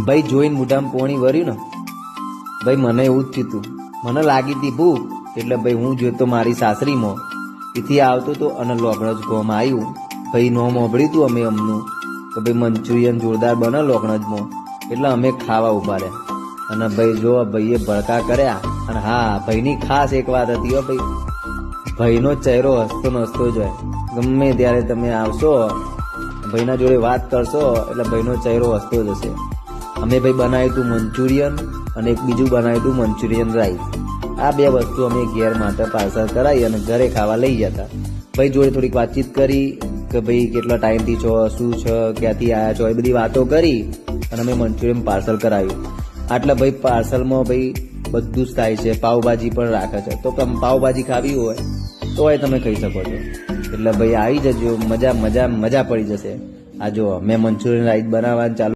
ભાઈ જોઈને મોઢામાં પોણી વર્યું ને ભાઈ મને એવું જ થયું. મને લાગી હતી ભૂખ, એટલે ભાઈ હું જોતો મારી સાસરીમાં એથી આવતો હતો અને લોગણજ ગોમાં આવ્યું. ભાઈ નોમ સાંભળ્યું હતું અમે અમનું કે ભાઈ મંચુરિયન જોરદાર બને લોગણજમાં, એટલે અમે ખાવા ઉભા રહ્યા. અને ભાઈ જો ભાઈએ ભડકા કર્યા. અને હા, ભાઈની ખાસ એક વાત હતી હો ભાઈ, ભાઈનો ચહેરો હસતો નસતો જ હોય. ગમે ત્યારે તમે આવશો ભાઈના જોડે વાત કરશો એટલે ભાઈનો ચહેરો હસતો જ હશે. અમે ભાઈ બનાવ્યું હતું મંચુરિયન અને એક બીજું બનાવ્યું હતું મંચુરિયન રાઈસ. આ બે વસ્તુ અમે ઘેર માટે પાર્સલ કરાવી અને ઘરે ખાવા લઈ જતા. ભાઈ જોડે થોડીક વાતચીત કરી કે ભાઈ કેટલા ટાઈમથી છો, શું છે, ક્યાંથી આવ્યા છો, એ બધી વાતો કરી અને અમે મંચુરિયન પાર્સલ કરાવ્યું. આટલા ભાઈ પાર્સલમાં ભાઈ બધું જ થાય છે, પાવભાજી પણ રાખે છે. તો પાવભાજી ખાવી હોય તો એ તમે ખાઈ શકો છો. એટલે ભાઈ આવી જજો, મજા મજા મજા પડી જશે. આ જો મેં મંચુરિયન રાઈસ બનાવવાનું ચાલુ